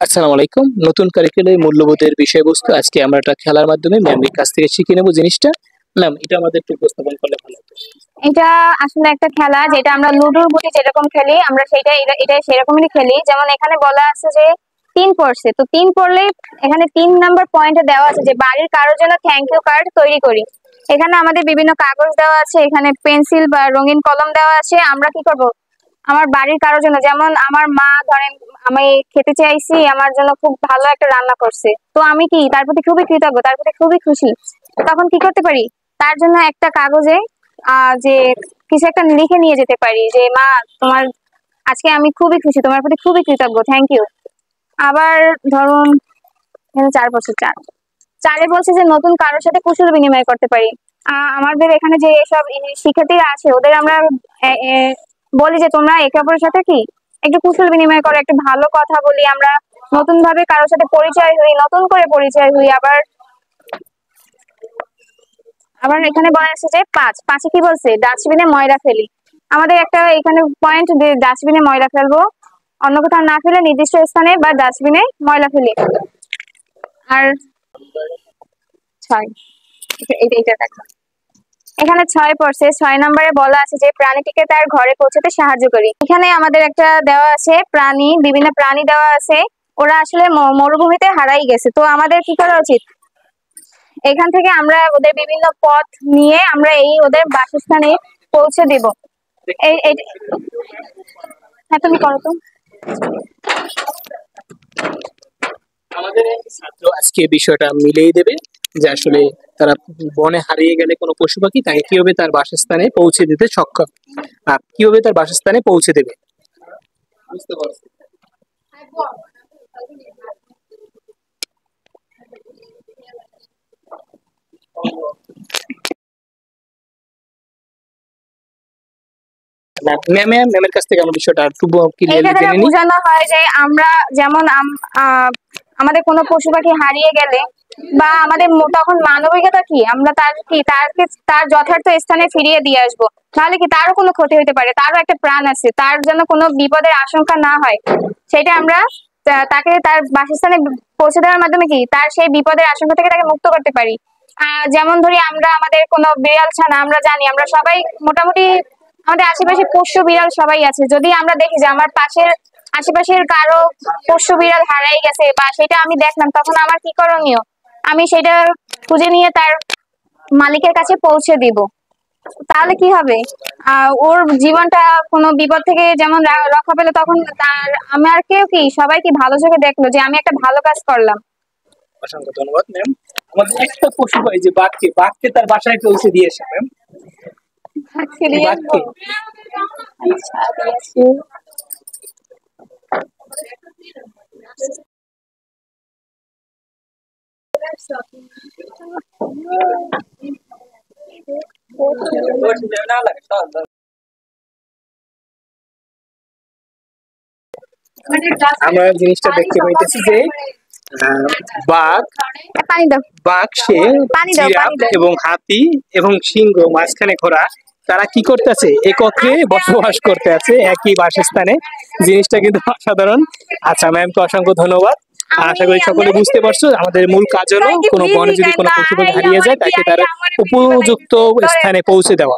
আসসালামু আলাইকুম। নতুন কারিকুলামে মূল্যবোধের বিষয়বস্তু আজকে আমরা একটা খেলার মাধ্যমে ম্যামের কাছ থেকে শিখে নেব জিনিসটা। ম্যাম, এটা আমাদের একটু উপস্থাপন করলে ভালো হতো। এটা আসলে একটা খেলা যেটা আমরা লুডোর গুটি যেরকম খেলি আমরা সেটা এটা সেরকমই খেলি। যেমন এখানে বলা আছে যে 3 পড়ছে, তো 3 পড়লে এখানে 3 নাম্বার পয়েন্টে দেওয়া আছে যে বাড়ির কারোর জন্য থ্যাংক ইউ কার্ড তৈরি করি। এখানে আমাদের বিভিন্ন কাগজ দেওয়া আছে, এখানে পেন্সিল বা রঙিন কলম দেওয়া আছে। আমরা কি করব, আমার বাড়ির কারোর জন্য, যেমন আমার মা ধরেন আমি খেতে চাইছি, আমার জন্য খুব ভালো একটা রান্না করছে, তো আমি কি তার প্রতি খুবই কৃতজ্ঞ, তার প্রতি খুবই খুশি। তখন কি করতে পারি, তার জন্য একটা কাগজে যে কিছু একটা লিখে নিয়ে যেতে পারি যে মা তোমার আজকে আমি খুবই খুশি, তোমার প্রতি খুবই কৃতজ্ঞ, থ্যাংক ইউ। আবার ধরুন এখানে 4 বছর 4 বলছে যে নতুন কারোর সাথে কুশল বিনিময় করতে পারি। আমাদের এখানে যে সব শিক্ষার্থীরা আছে ওদের আমরা বলি যে তোমরা একে অপরের সাথে কি একটু কুশল বিনিময় করো, একটু ভালো কথা বলি, আমরা নতুন ভাবে কারোর সাথে পরিচয় হই, নতুন করে পরিচয় হই। আবার আবার এখানে বলা আছে যে 5 কি বলছে, ডাস্টবিনে ময়লা ফেলি। আমাদের একটা এখানে পয়েন্ট যে ডাস্টবিনে ময়লা ফেলবো, অন্য কোথাও না ফেলে নির্দিষ্ট স্থানে বা ডাস্টবিনে ময়লা ফেলি। আর 6 এইটা দেখো, এখানে 6 পড়ছে, 6 নম্বরে বলা আছে যে প্রাণীটিকে তার ঘরে পৌঁছাতে সাহায্য করি। এখানে আমাদের একটা দেওয়া আছে প্রাণী, বিভিন্ন প্রাণী দেওয়া আছে, ওরা আসলে মরুভূমিতে হারাই গেছে। তো আমাদের কি করা উচিত, এখান থেকে আমরা ওদের বিভিন্ন পথ নিয়ে আমরা ওদের বাসস্থানে পৌঁছে দিব। হ্যাঁ, তুমি করো তো। আমাদের ছাত্র আজকে বিষয়টা মিলিয়ে দেবে যে আসলে তারা বনে হারিয়ে গেলে কোনো পশু পাখি তাকে কিভাবে তার বাসস্থানে পৌঁছে দিতে সক্ষম, কিভাবে তার বাসস্থানে পৌঁছে দেবে। বুঝতে পারছি। ম্যামের কাছ থেকে আমরা বিষয়টা একটু ক্লিয়ারলি জেনে নিই। বোঝানো হয় যে আমরা যেমন আমাদের কোনো পশু পাখি হারিয়ে গেলে বা আমাদের তখন মানবিকতা কি, আমরা তার যথার্থ স্থানে ফিরিয়ে দিয়ে আসবো। তাহলে কি তারও কোনো ক্ষতি হতে পারে, তারও একটা প্রাণ আছে, তার জন্য কোনো বিপদের আশঙ্কা না হয়, সেটা আমরা তাকে তার বাসস্থানে পৌঁছে দেওয়ার মাধ্যমে কি তার সেই বিপদের আশঙ্কা থেকে তাকে মুক্ত করতে পারি। যেমন ধরি আমরা আমাদের কোনো বিড়াল ছানা, আমরা জানি আমরা সবাই মোটামুটি আমাদের আশেপাশে পোষ্য বিড়াল সবাই আছে। যদি আমরা দেখি যে আমার আশেপাশের কারো পোষ্য বিড়াল হারাই গেছে বা সেটা আমি দেখলাম, তখন আমার কি করণীয়, আমি সেটা খুঁজে নিয়ে তার মালিকের কাছে পৌঁছে দিব। তাহলে কি হবে, ওর জীবনটা কোনো বিপদ থেকে যেমন রক্ষা পেলে, তখন তার আমার কেউ কি সবাই কি ভালো চোখে দেখলো যে আমি একটা ভালো কাজ করলাম। অসংখ্য ধন্যবাদ ম্যাম। আমাদের একটা পশু পাই যে বাঘকে তার বাসায় পৌঁছে দিয়েছে ম্যাম। আমরা জিনিসটা দেখতে পাইতেছি যে বাঘ সে জিরাফ এবং হাতি এবং সিংহ মাঝখানে ঘোড়া, তারা কি করতেছে, একত্রে বসবাস করতে আছে একই বাসস্থানে। জিনিসটা কিন্তু অসাধারণ। আচ্ছা ম্যামকে অসংখ্য ধন্যবাদ। আশা করি সকলে বুঝতে পারছো আমাদের মূল কাজ হলো কোনো বনে যদি কোনো পশু পাখি হারিয়ে যায় তাকে তার উপযুক্ত স্থানে পৌঁছে দেওয়া।